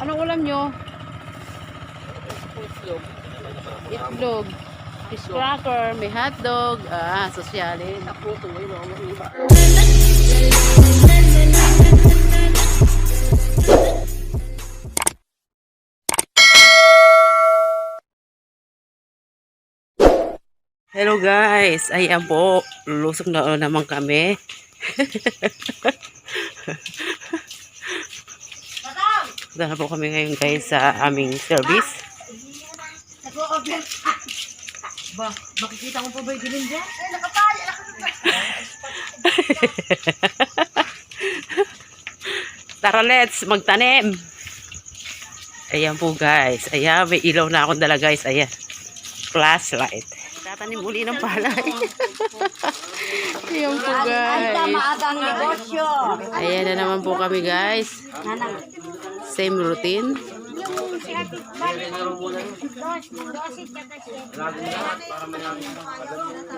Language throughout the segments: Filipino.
Anong ulam nyo? Itlog. Fish cracker, may hotdog. Ah, sosyalin. Hello guys, ayan po, lulusok na naman kami. Punta na po kami ngayon guys sa aming service. Makikita mo pa ba yung dilim dyan? Ay, Tara, let's magtanim. Ayan po guys, ayan, may ilaw na akong dala guys, ayan. Flashlight. Tatanim uli ng palay. Ayan po guys. maagang negosyo. Ayan na naman po kami guys. Same routine.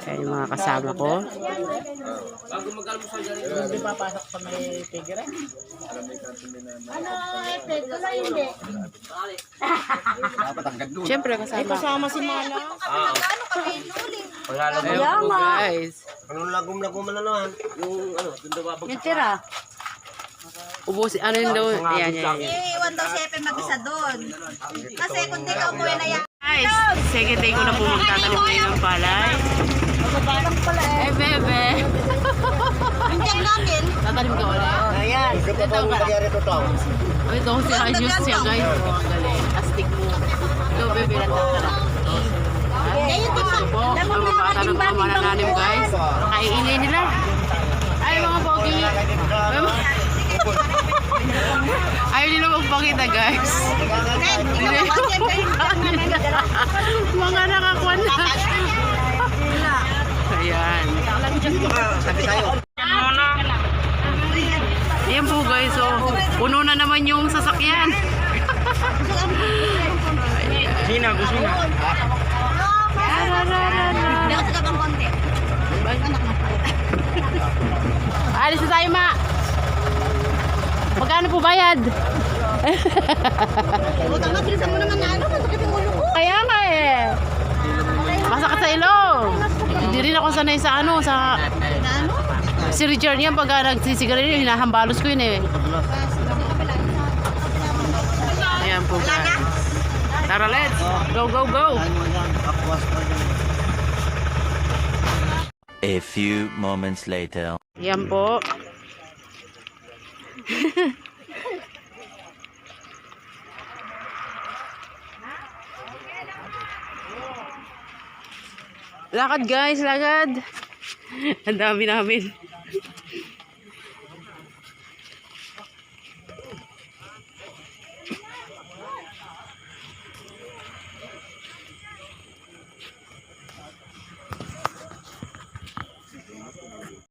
Ayan yung mga kasama ko. Hindi papasok sa may tigre? Siyempre kasama. Kasama si Mana. Ayan po guys. Anong lagom-lagom na naman? Yung ano, doon daw babagsak. Yung tira. Ubusin, ano yun daw? Ayan, ayan, ayan. Iiwan daw si Epe mag-isa doon. Kasi kung di ka umuwi na yan. Guys, second day ko na po magtatanim ngayon ng palay. Magbabalang pala eh. Eh, bebe. Nandiyan namin. Tatanim ka ulit. Ayan. Ito pa bang nangyari to tao? Ay, ito si Ayos siya guys. Oh, ang galing. Astig mo. Ito, bebe, nagtatanong. Ito po, ang mga bata ng mga manananim guys. Kainin nila. Ay, mga pogi. Ayaw nila magpakita guys. Mga nakakuan na. Ayan. Dito ka, sabi tayo. Ayan po guys. Oh, puno na naman yung sasakyan. Sina, kusina. Hindi ako sa kabang konti. Alis na tayo, ma. Magkano po bayad? Huwag ka bilisan mo naman na ano. Masakit yung ulo ko. Kaya nga eh. Masakit sa ilong. Hindi rin ako sanay sa ano, sa... Ano? Si Richard yan, pag nagsisigarilyo, hinahambalos ko yun eh. Ayan po guys. Tara, let's. Go, go, go. A few moments later. Ayan po. Lakad guys, lakad. Ang dami namin.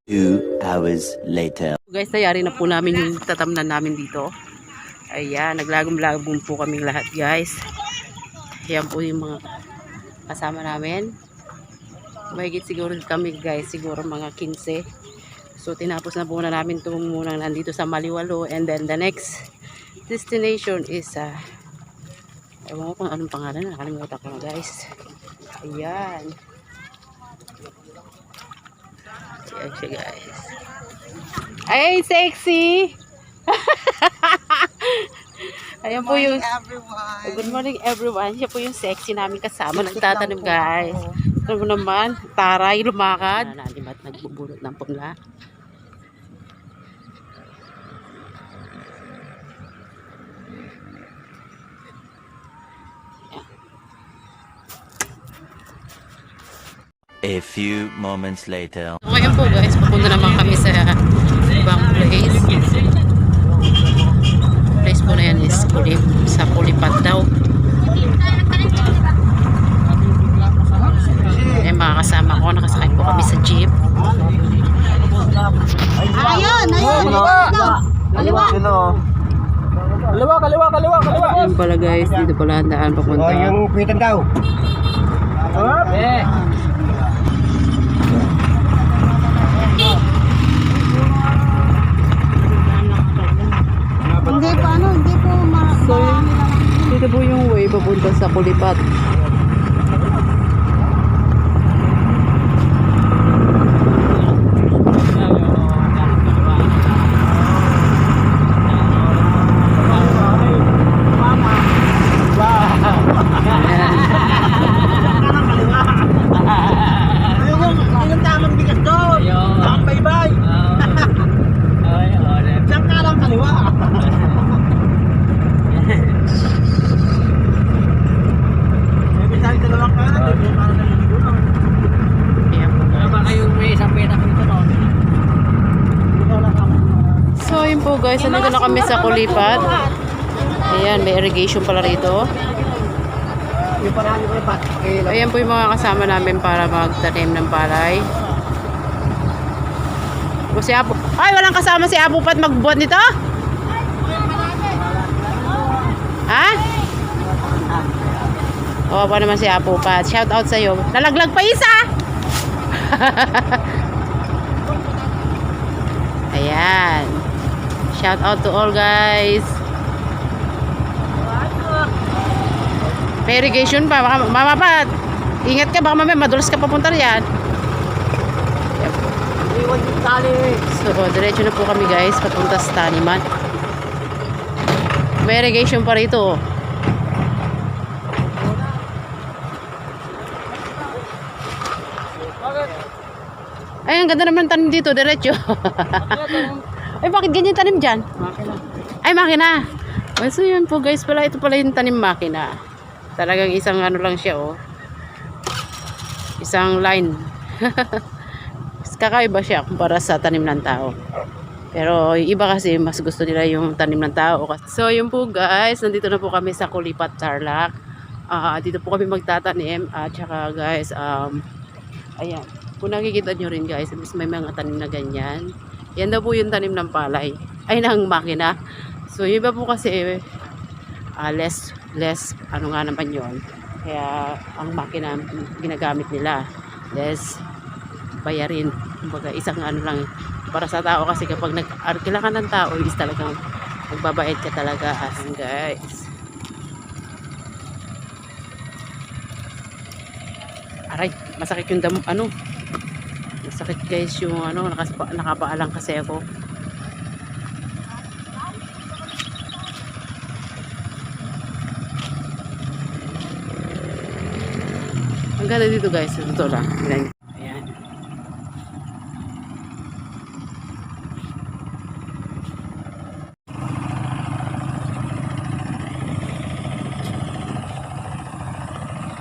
Two hours later. Guys, nayari na po namin yung tatamnan namin dito. Ayan, naglagom-lagom po kaming lahat guys. Ayan po yung mga kasama namin. Mahigit siguro kami guys, siguro mga 15. So tinapos na po na namin itong muna nandito sa Maliwalo. And then the next destination is ewan ko kung anong pangalan, nakalimutan ko na guys. Ayan. Ayan siya guys. Ay, sexy! Ayan po yung good morning everyone. Siya po yung sexy namin kasama. Nagtatanim guys. Ito mo naman, taray, lumakad. Nananim at nagbubulot ng punla. A few moments later. So, ngayon po guys, papunta naman kami sa ibang place. Place po na yan is sa Pulipat daw. Eh, mga kasama ko, nakasakay po kami sa jeep. Ayun, ayun. Kaliwa. Kaliwa. Ayun pala guys, dito pala ang daan papunta. Yung kwitan daw. Hindi po ano, hindi po So, yun Dito po yung way papunta sa Kulipat. Yung tamang bigas doon. Ang baybay. Siyang karang kaliwa. May bisari dalawang kanan. May parang naliligo lang. Ayan po. Tama kayong may isang peta ko ito noon. So yun po guys, nandito na kami sa Kulipat. Ayan, may irrigation pala rito. Yung parang yung pat. Ayan po yung mga kasama namin para magtanim ng palay. O si Apo. Ay, walang kasama si Apo Pat magbuhat nito? Ha? O, pa naman si Apo Pat. Shout out sa'yo. Nalaglag pa isa! Ayan. Shout out to all guys. May irrigation pa. Baka, mama pa, ingat ka. Baka mamaya madulas ka papunta riyan. Iwan yung tali. So, diretso na po kami guys. Papunta sa taniman. May irrigation pa rito. Ay, ang ganda naman tanim dito. Diretso. Ay, bakit ganyan tanim dyan? Makina. Ay, makina. Oh, so, yun po guys. Ito pala yung tanim makina. Talagang isang ano lang siya, oh. Isang line. Kakaiba siya kumpara sa tanim ng tao. Pero yung iba kasi mas gusto nila yung tanim ng tao. So yun po guys, nandito na po kami sa Kulipat, Tarlac. Dito po kami magtatanim. At saka guys, ayan. Kung nakikita nyo rin guys, may mga tanim na ganyan. Yan daw po yung tanim ng palay. Ay, ng makina. So yung iba po kasi less ano nga naman yun. Kaya ang makina ginagamit nila. Less bayarin. Kumbaga isang ano lang para sa tao kasi kapag nag-arkila ka ng tao is talagang magbabayad ka talaga guys. Aray, masakit yung ano. Masakit guys yung ano, nakapaalang kasi ako. Ang ganda dito guys, ito lang. Ayan.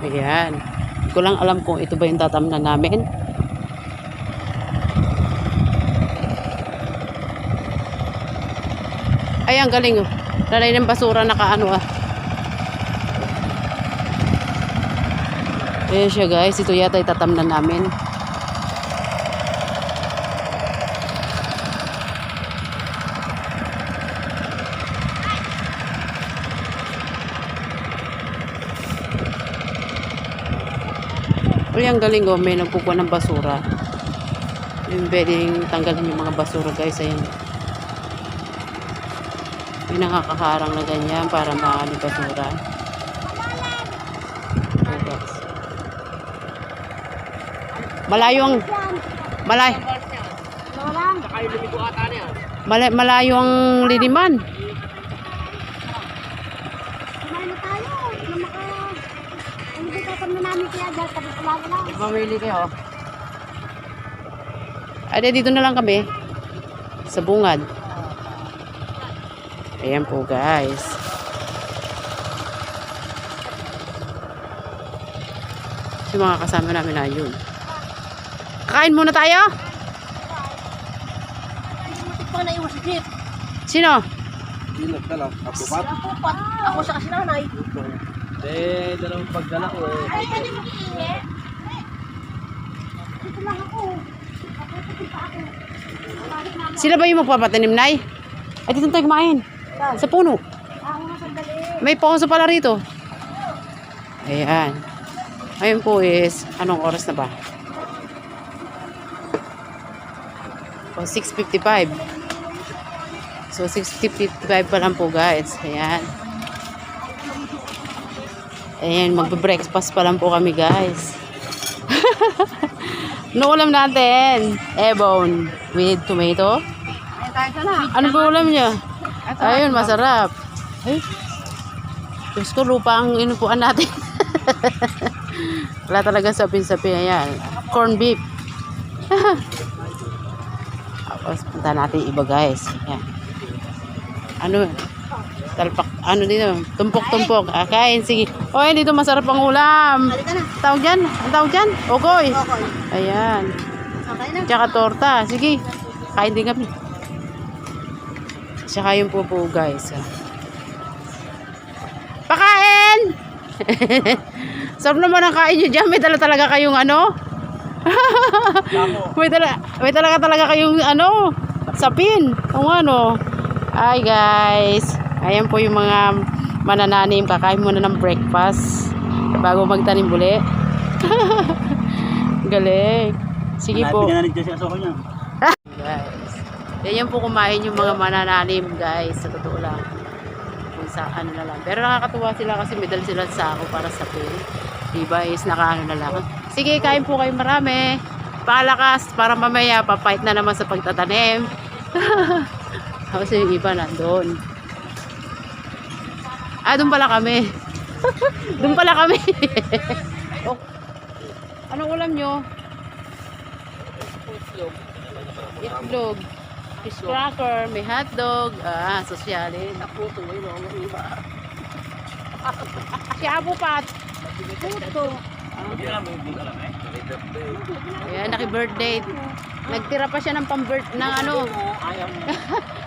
Ayan. Hindi ko lang alam kung ito ba yung tatamnan namin. Ay, ang galing oh. Lalay ng basura nakaano ah. Ayan siya guys. Ito yata yung tatamnan namin. Ay, ang galing oh. May nagpupuan ng basura. Yung pwedeng tanggalin yung mga basura guys. Ayan. May nakakaharang na ganyan para maano basura. Oh, guys. Malayo ang malayo ang liniman. Kumain na tayo. Hindi tatamnan namin kaya dahil tapos wala lang. Mamili kayo. Ay, dito na lang kami. Sa bungad. Ayan po guys. Yung mga kasama namin na yun. Kakain muna tayo? Butik pa naiwan si Jeep. Sino? Hindi nagdala. Apupat. Ako sa kasinanay. Dalawang pagdala ko eh. Ay, pwede mo kiingi? Dito lang ako. Dito pa ako. Sila ba yung magpapatanim, Nay? Ay, dito tayo kumain. Sa puno. Ako na sandali. May poso pala rito. Ayan. Ayun po is, anong oras na ba? O, 6:55. So, 6:55 pa lang po guys. Ayan. Ayan, magbe-breakfast pa lang po kami guys. Ano ulam natin? Ebon with tomato. Ano ba ulam niya? Ayun, masarap. Ay, Diyos ko, lupa ang inupuan natin. Wala talaga sapin-sapin. Ayan, corn beef. Tapos punta natin iba guys. Ayan. Ano? Talpak, ano dito? Tumpok-tumpok. Kain, sige. Oy, dito masarap ang ulam. Tawag dyan? Ang tawag dyan? Okoy. Ayan. Okay na. Tsaka torta. Sige. Kain din kami. Tsaka yung pupo guys. Pakain! Sarap naman ang kain nyo dyan. May dala talaga kayong ano? may talaga kayong ano? Sapin. Kung ano. Hi guys. Ayan po yung mga manananim. Kakain muna ng breakfast bago magtanim uli. Galing. Sige po. Guys. Yan po kumain yung mga manananim guys. Sa totoo lang. Kung sa ano na lang. Pero nakakatuwa sila kasi may dala sila sa ako para sa pin. Diba is nakaano na lang. Sige, kain po kayo marami. Palakas para mamaya papait na naman sa pagtatanim. Kasi yung iba nandun. Doon pala kami. Doon pala kami. Oh. Anong ulam nyo? Itlog. Fish cracker. May hotdog. Sosyalin. Siya po pat. Puto. Ayan, naki-birthday. Nagtira pa siya ng pang-birthday ng ano.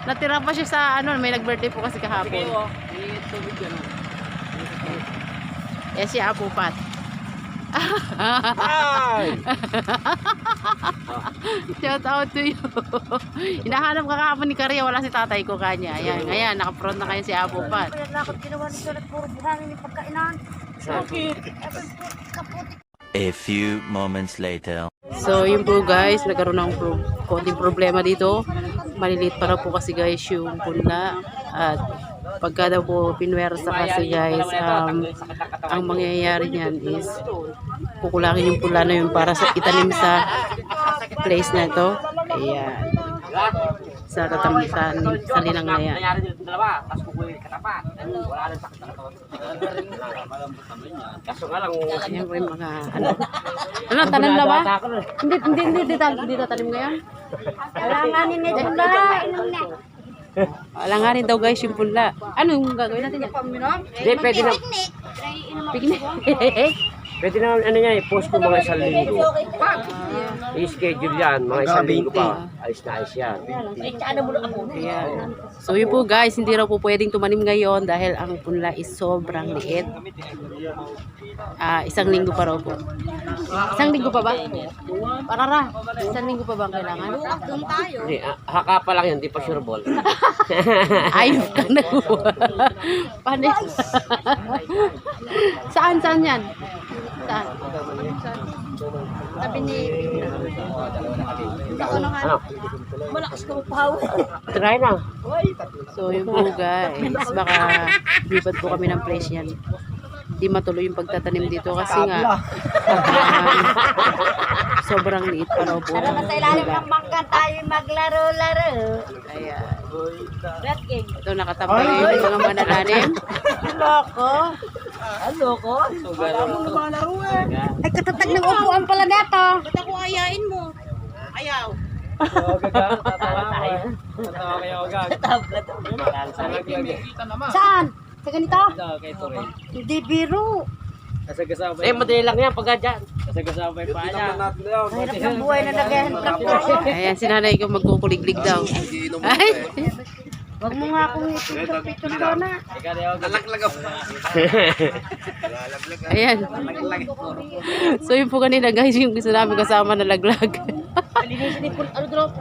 Natira pa siya sa ano, may nag-birthday po kasi kahapon. Yes, si Apo Pat. Shout out to you. Hinahanap ka kahapon ni Karya, wala si tatay ko kanya. Ayan, ngayon, naka-front na kayo si Apo Pat. A few moments later. So, yun po guys, nagkaroon ng konting problema dito. Maliliit para po kasi guys yung punla. At pagka daw po pinwersa kasi guys, ang mangyayari niyan is kukulangin yung punla na yun para sa itanim sa place na ito. Ayan. Sa tatamisan sa linang na yan. Ayan po yung mga ano. Ano, tanim na ba? Hindi tatanim ngayon. Alanganin nito na. Alanganin daw guys yung punla. Ano yung gagawin natin yan? Hindi, pwede na. Picnic. Pwede na ano niya, i-post ko mga isang linggo. I-schedule yan, mga isang linggo pa. Ayos na ayos yan. Ayan. So yun po guys, hindi raw po pwedeng tumanim ngayon dahil ang punla is sobrang liit. Isang linggo pa raw po. Isang linggo pa ba? Parara, isang linggo pa ba ang kailangan? Doon tayo. Hindi, haka pa lang yan, di pa sure ball. Ayun ka na. Paano? Saan yan? Saan? Sabi ni... Ano? Malakas ka magpahawa. Try na. So yun po guys, baka lipat po kami ng place yan. Di matuloy yung pagtatanim dito kasi nga sobrang liit pa raw po. Tara na sa ilalim ng bangkan tayo maglaro-laro. Ayan. Red game. Ito nakatambay yung mga manananim. Loko. Loko? Ay, katatag ng upuan pala neto. Ba't ako ayain mo? Ayaw. Saan? Sa ganito? Hindi biro. Madali lang yan pagka dyan. Hirap ng buhay na nag-tractor. Ayan, si nanay ko magkukuliglig daw. Ay! Wag mo nga akong ipicture ko na. Ayan. So yun po kanina guys, yung gusto namin kasama na laglag. Ano drop?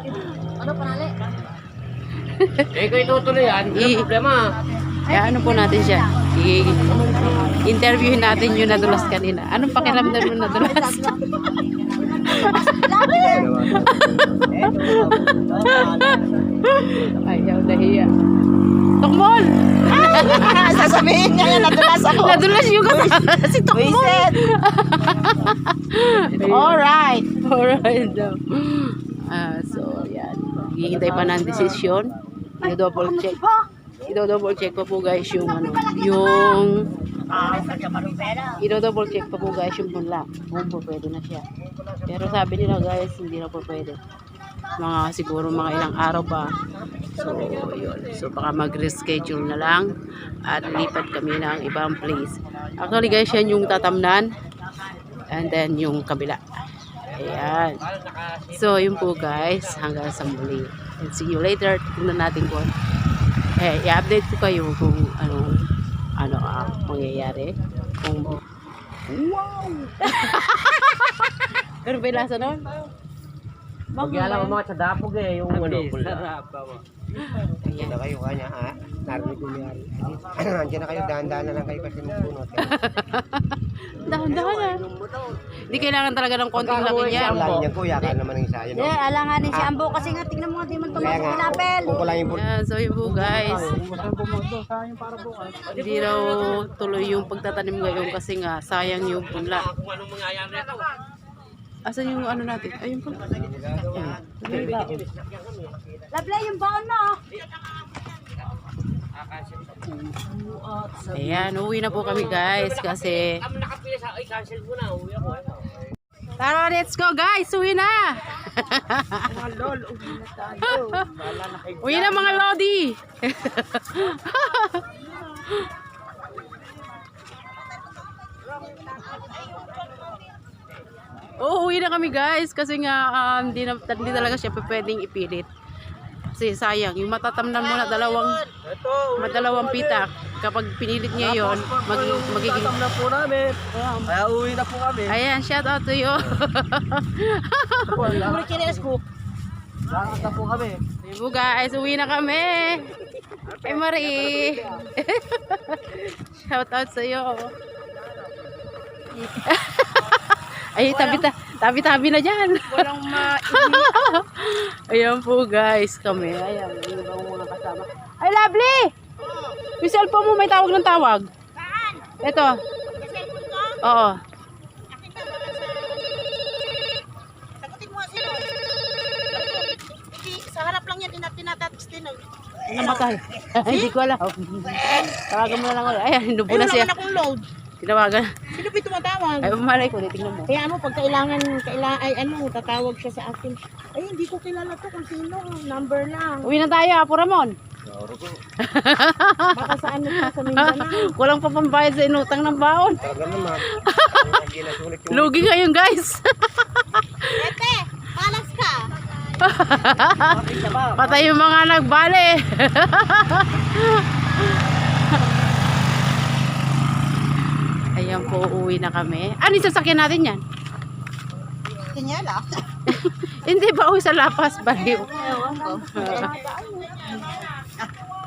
Ano panali? Kung itutuloy yan, hindi problema. Kaya ano po natin siya? I-interviewin natin yung nadulas kanina. Anong pakiramdam mo nadulas? Ayaw, nahiya. Tukmol! Sasabihin niya yan, nadulas ako. Nadulas yung kasama si Tokmon. Wiset. Alright. Alright daw. So, yan. Hihintay pa ng desisyon. I-double check. I-double check pa po guys yung ano, yung i-double check pa po guys yung punla. Kung po pwede na siya. Pero sabi nila guys, hindi na po pwede. Mga siguro mga ilang araw pa. So, yun. So, baka mag-reschedule na lang at lipat kami ng ibang place. Actually guys, yan yung tatamnan and then yung kabila. Ayan. So, yun po guys. Hanggang sa muli. And see you later. Tingnan natin kung i-update ko kayo kung ano mangyayari. Kung wow! Pero ba yung lasa nun? Magyala ko mga sa dapog eh, yung ano. Sarap. Ayan na kayo kanya ha. Narinig ko niyan. Andiyan na kayo, dahan-dahan na lang kayo kasi magbunot. Dahan-dahan na. Hindi kailangan talaga ng konting laki niya. Lagi niya kuya, kaya naman ang isa yun. Eh, alanganin si Ambo kasi nga tingnan mo nga di man Kaya tumasok nga, yung apel. kung kulang yung Ayan, so yun po guys. Hindi raw tuloy yung pagtatanim ngayon kasi nga sayang yung punla. Asan yung ano natin? Ayun po. Lablay yung baon mo. Ayan, uwi na po kami guys kasi tara, let's go guys, uwi na. Uwi na mga lodi. Oo, uwi na kami guys kasi nga hindi talaga siya pwedeng ipilit. Kasi sayang, yung matatamnan mo na dalawang pitak, kapag pinilit niya yon, magiging na po namin. Kaya uwi na po kami. Ayan, shout out to you. Lakad na po kami. Ayun po guys, uwi na kami. Ay Marie. Shout out sa iyo. Ay, tabi na dyan. Walang Ayan po guys, kami. Ayan, yung ibang mga kasama. Ay, lovely! Yung cellphone mo, may tawag ng tawag. Saan? Ito. Sa cellphone ko? Oo. Akin na baka sagutin mo nga sino. Hindi, sa harap lang yan, tinatouch din. Namatay. Hindi ko alam. Tawagan mo na lang ulit. Ayan, hinubo na siya. Wala akong load. Tinawagan. Sino ba tumatawag? Ay, umalay ko. Tingnan mo. Kaya ano, pag kailangan, ay ano, tatawag siya sa akin. Ay, hindi ko kilala to kung sino. Number lang. Uwi na tayo, Apo Ramon. Baka saan na sa Mindanao. Walang pa pambayad sa inutang ng baon. Talaga naman. Hindi na sulit yung Lugi ngayon, guys. Ete, malas ka. Patay yung mga nagbale. Ayan po, uuwi na kami. Ano yung sasakyan natin yan? Kinyala. Hindi ba uwi sa Lapas, Baliw?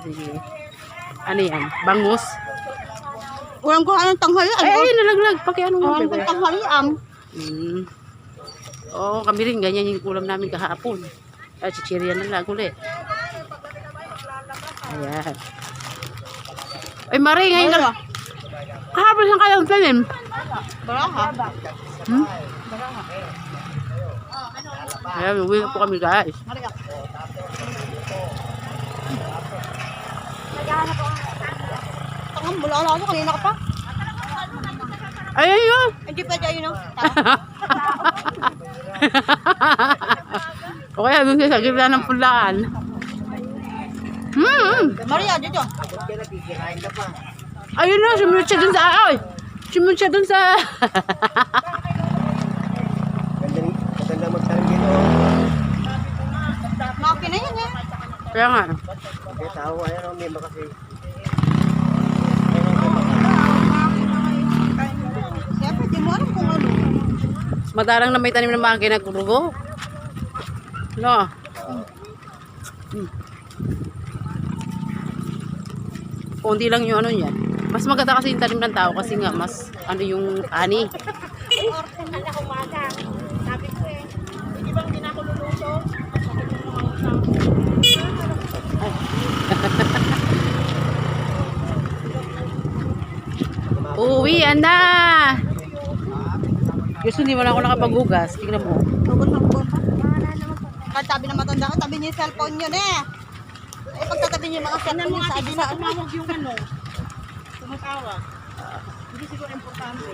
Sige. Ano yan? Bangus? Walang ko anong tanghalian. Ay, nalaglag. Pakiano mo, Walang ko bebe? tanghalian. Oo, kami rin. Ganyan yung ulam namin kahapon. At chichirya na lang ulit. Ayan. Ay, Marie, ngayon ka. Kahapon saan kayang tanim? Baraha. Ayan, uwi na po kami, guys. Tangham, wala ako. Kanina ka pa. Ayan yun. Hindi pa dyan yun. O kaya dun sa gitna ng pulaan. Maria, dito. Ayun na, sumunod siya dun sa... Ay! Sumunod siya dun sa... Ganda magtanim dito. Makina yan eh. Kaya nga. Kaya tao, ayan o, may kasi. Siyempre, di mo alam kung ano. Madalang na may tanim ng makina kurugo. No. Kunti lang yung ano niyan. Mas maganda kasi yung tanim ng tao kasi nga mas ano yung ani. Anak umaga. Sabi ko eh. Hindi bang hindi na ako luluto? Uuwian na! Gusto hindi mo na ako nakapaghugas. Tingnan mo. Tabi na matanda ko, tabi niyo yung cellphone yun eh. Eh, pagtatabi niyo yung mga cellphone niyo sa atin na tumawag yung ano. Tumatawag. Hindi siguro importante.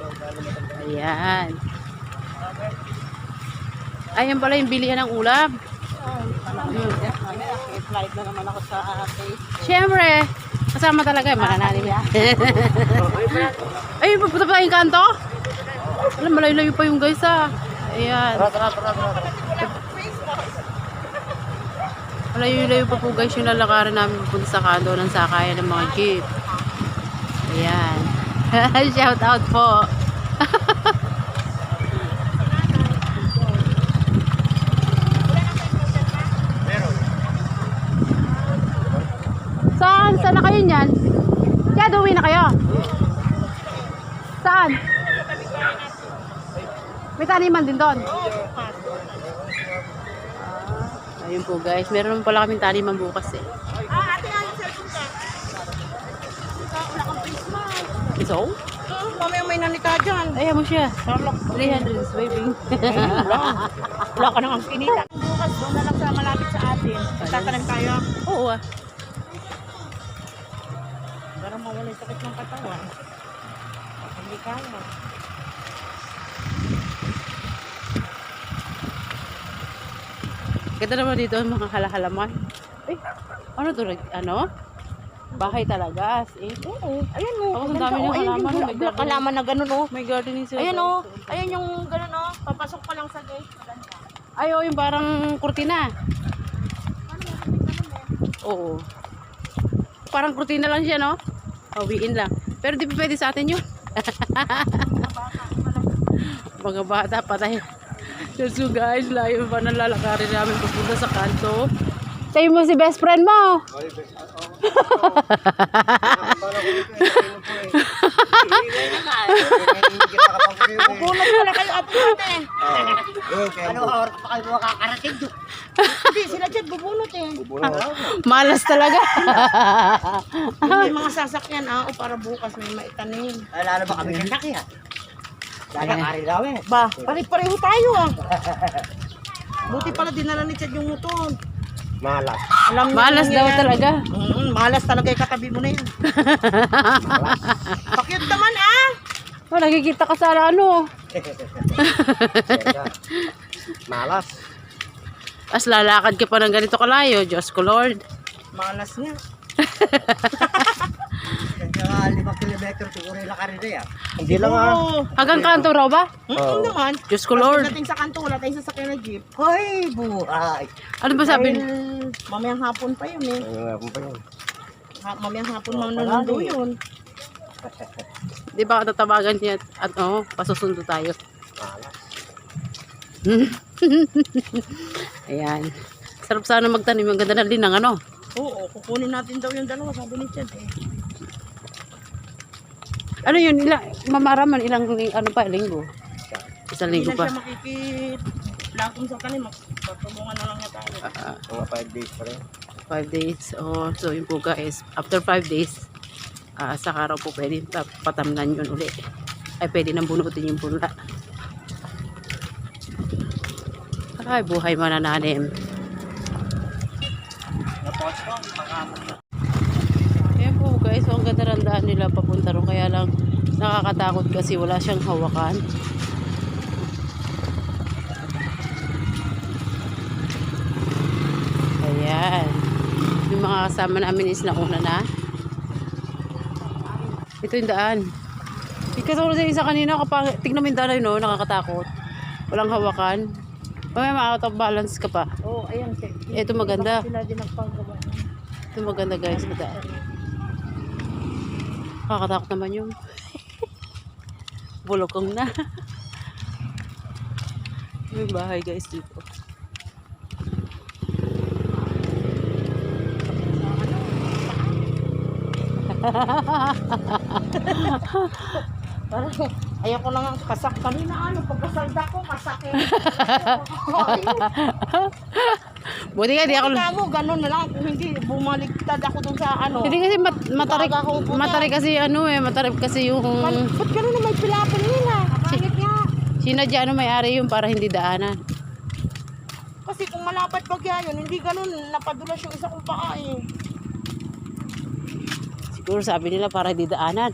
Ayan. Ayan pala yung bilihan ng ulam. Flight na naman ako sa face. Siyempre, kasama talaga yung manananim niya. Ay, pupunta pa tayong kanto? Alam, malayo-layo pa yung guys ah. Ayan. Malayo-layo pa po guys yung lalakaran namin pupunta sa kanto ng sakayan ng mga jeep. Ayan. Shout out po. Saan? Saan na kayo niyan? Kaya uwi na kayo? Saan? May taniman din doon? Ayun po guys, meron naman pala kaming taniman bukas eh. Ate nga yung cellphone ka. Wala kang face mask. So? Mamaya may nanika dyan. Ayan mo siya. 300 waving. Wala ka nang kinita. Bukas doon na lang sa malapit sa atin. Tatanim tayo. Oo ah. Para mawala yung sakit ng katawan. Hindi kaya. Ganda naman dito ang mga halaman. Eh, ano to? Ano? Bahay talaga. As in. Oo. Ayan o. Ako, ang dami ng halaman. May garden. Halaman na gano'n o. May gardening sila. Ayan o. Ayan yung gano'n o. Papasok pa lang sa gate. Ay, oh, yung parang kurtina. Oo. Parang kurtina lang siya, no? Hawiin lang. Pero di pa pwede sa atin yun. Mga bata pa tayo. So guys, layo pa nalalakarin namin papunta sa kanto. Tayo mo si best friend mo. Bunot pala kayo at natin. Ano oras pa kayo makakarating doon? Hindi, sila dyan bubunot eh. Malas talaga. Hindi mga sasakyan o para bukas may maitanim. Ay, lalo ba kami kasakyan? Lalakarin namin. Ba, pare-pareho tayo ah. Buti pala dinala ni Chad yung motor. Malas. Alam niyo Malas kung daw yan. talaga. Malas talaga yung katabi mo na yan. Pakyut naman ah. Oh, nakikita ka sa ano. Malas. As lalakad ka pa ng ganito kalayo. Diyos ko Lord. Malas nga. Kaya 5 kilometro siguro yung lakarin na yan. Hindi lang ah. Oo. Hanggang kanto raw ba? Naman. Diyos ko Lord. Pagdating sa kanto, wala tayong sasakyan na jeep. Hoy, buhay! Ano ba sabi? Mamayang hapon pa yun eh. Ano pa yun? Mamayang hapon manunundo yun. Di ba tatawagan niya at pasusundo tayo. Malas. Ayan. Sarap sana magtanim. Ang ganda na din ng ano. Oo, kukunin natin daw yung dalawa, sabi ni Chad eh. Ano yun? Mamaraman ilang ano pa? Linggo? Isang Hindi linggo na pa. siya makikiplatong sa kanin, magpatulungan na lang na tayo. Mga 5 days pa rin. 5 days. Oh, so yun po guys. After 5 days, saka raw po pwede patamnan yun uli. Ay pwede nang bunutin yung punla. Ay, buhay manananim. Ayan po guys, so ang ganda ng daan nila papunta ron. Kaya lang nakakatakot kasi wala siyang hawakan. Ayan. Yung mga kasama namin is nauna na. Ito yung daan. Ikatulad sa isa kanina, kapag tignan mo yung daan no, nakakatakot. Walang hawakan. Mamaya ma-out of balance ka pa. Oo, ayan Chad. Ito maganda. Sila din nagpagawa. Ito maganda guys, na daan. Nakakatakot naman yung bulokong na. May bahay guys dito. Parang, ayoko na nga kasak. Kanina pagkasalda ko, kasakit. Buti nga, di ako... Kamo, ganun na lang. Kung hindi, bumaligtad ako dun sa Hindi kasi matarik, Baga akong puta. matarik kasi matarik kasi yung... Ba't ganun na may pilapil nila? Bakit nga? Sinadya may-ari yun para hindi daanan. Kasi kung malapad bagya yun, hindi ganun. Napadulas yung isa kong paa eh. Siguro sabi nila para hindi daanan.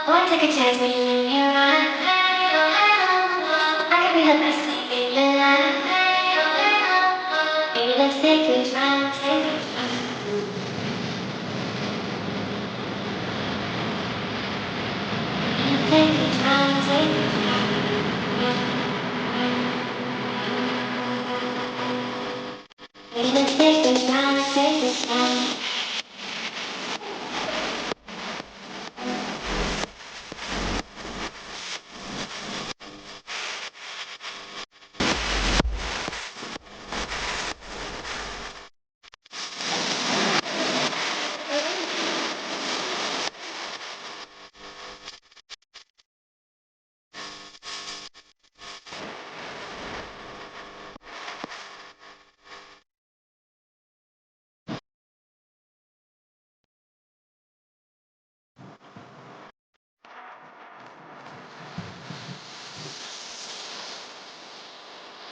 Won't take a chance when you're in your mind. I could be the best thing in your life. Maybe let's take a try, take a try. Take a try, take a try. Maybe let's take a try, take a try.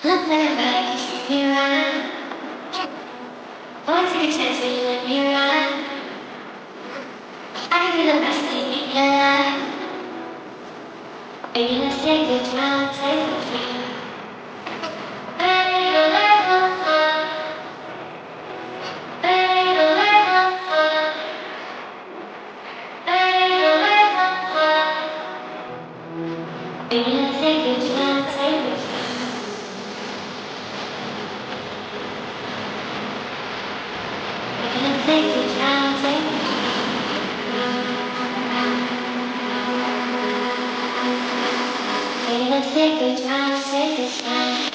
Look like I can see me right. Won't take a chance when you're in me right. I could be the best thing in your life. Maybe let's take a try, take a try. Maybe let's take a try, take a try. Maybe let's take a try, take a try. Maybe let's take a try, take a try.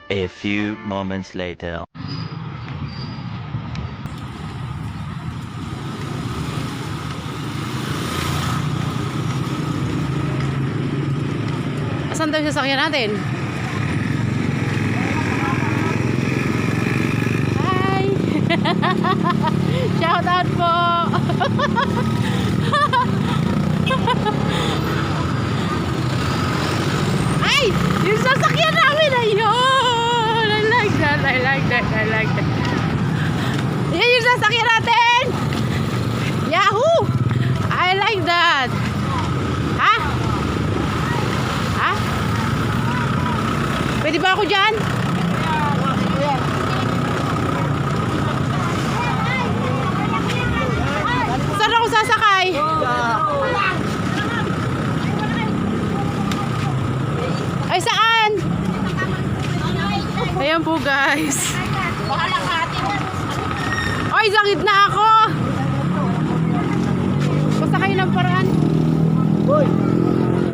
A few moments later. Asan daw yung sasakyan natin? Hi! Shout out po! Ay! Yung sasakyan namin! Ayun! I like that! I like that! I like that! Yan yung sasakyan natin! Yahoo! I like that! Ha? Ha? Pwede ba ako dyan? Saan ako sasakay? Ay, saan? Ayan po guys. Bahala ka ate. Ay, sa gitna ako.